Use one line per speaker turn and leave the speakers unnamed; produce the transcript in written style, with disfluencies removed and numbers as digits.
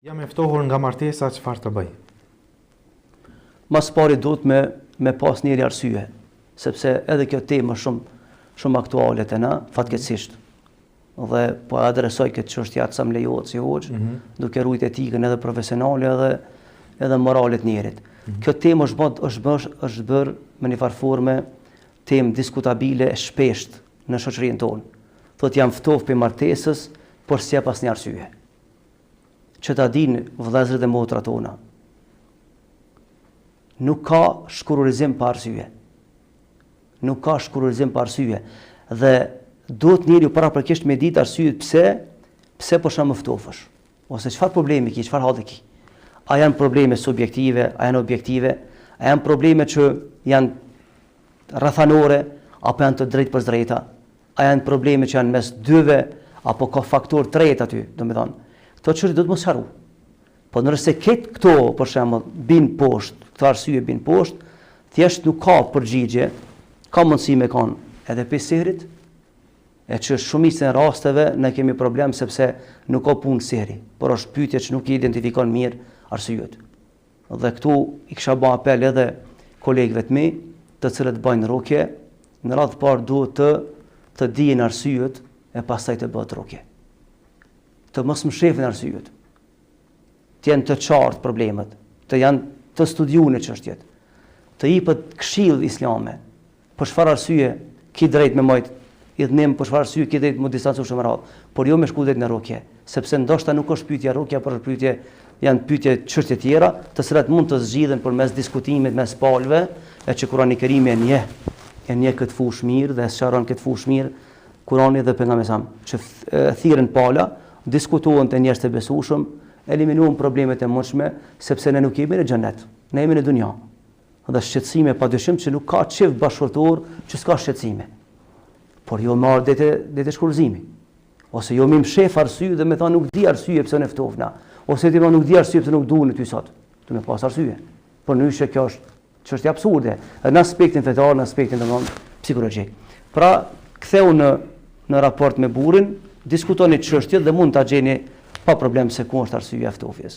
Jam e ftohur nga martesa, çfarë të bëj?
Mas pari duhet me pas njëri arsye, sepse edhe kjo temë është shumë aktuale te na, fatkeqësisht. Dhe po adresoj këtë çështje atë sa më lejohet si hoxh, duke ruajtur etikën edhe profesionale edhe morale të njerit. Kjo temë është bërë me një farë forme temë diskutabile e shpesht në shoqërinë tonë. Thotë jam ftohur për martesës, por s'ja pas një arsye. Që ta dinë vëllezërit e motrat tona. Nuk ka shkurorizim pa arsye. Nuk ka shkurorizim pa arsye. Dhe duhet njeriu paraprakisht me ditë arsyet pse po sham ftofësh. Ose çfarë problemi ke, çfarë halli ke. A janë probleme subjektive, a janë objektive, a janë probleme që janë rrethanore apo janë të drejtë për drejta, a janë probleme që janë mes dyve apo ka faktor tretë aty, domethënë. Këto çështje do të mos harru. Po nëse këto për shembull bin poshtë, këto arsye bin poshtë, thjesht nuk ka përgjigje, ka mundësi me kanë edhe pesërit, e që shumicën e rasteve ne kemi problem sepse nuk ka punë seri, por është pyetje që nuk i identifikon mirë arsyet. Dhe këtu i kisha bën apel edhe kolegëve të mi, të cilët bëjnë rukje, në radhë parë duhet të dijen arsyet e pastaj të bëhet rukje. Të mos më shefin arsyet. Të janë të qartë problemet, të studiuar çështjet. Të jepet këshill islame. Për çfarë arsye ki drejt me mojt idhnim, për çfarë arsye ki drejt me distancuar shumë radh, por jo me shku drejt në rukje, sepse ndoshta nuk është pyetja rukja, por janë pyetje çështje tjera, të cilat mund të zgjidhen përmes diskutimit mes palëve, e që Kurani i Kerimi e nje këtë fushë mirë dhe sqaron këtë fushë mirë Kurani dhe pejgamberi sa që thirrën pala, diskutohen të njerëz të besueshëm, eliminohen problemet e mundshme, sepse ne nuk jemi në xhenet, ne jemi në dunja. Dhe shqetësime padyshim që nuk ka çift bashkëtorë që s'ka shqetësime. Por jo marr dete shkurzimi. Ose jo më mshef arsye dhe më thon nuk di arsye pse ne ftofna, ose ti nuk di arsye pse nuk duhen ty sot. Tu më pas arsye. Por nëse kjo është çështje absurde, në aspektin fetar, në aspektin psikologjik. Pra, ktheu në raport me burrin, diskutoni çështjet dhe mund ta gjeni pa problem se ku është arsyeja e ftofjes.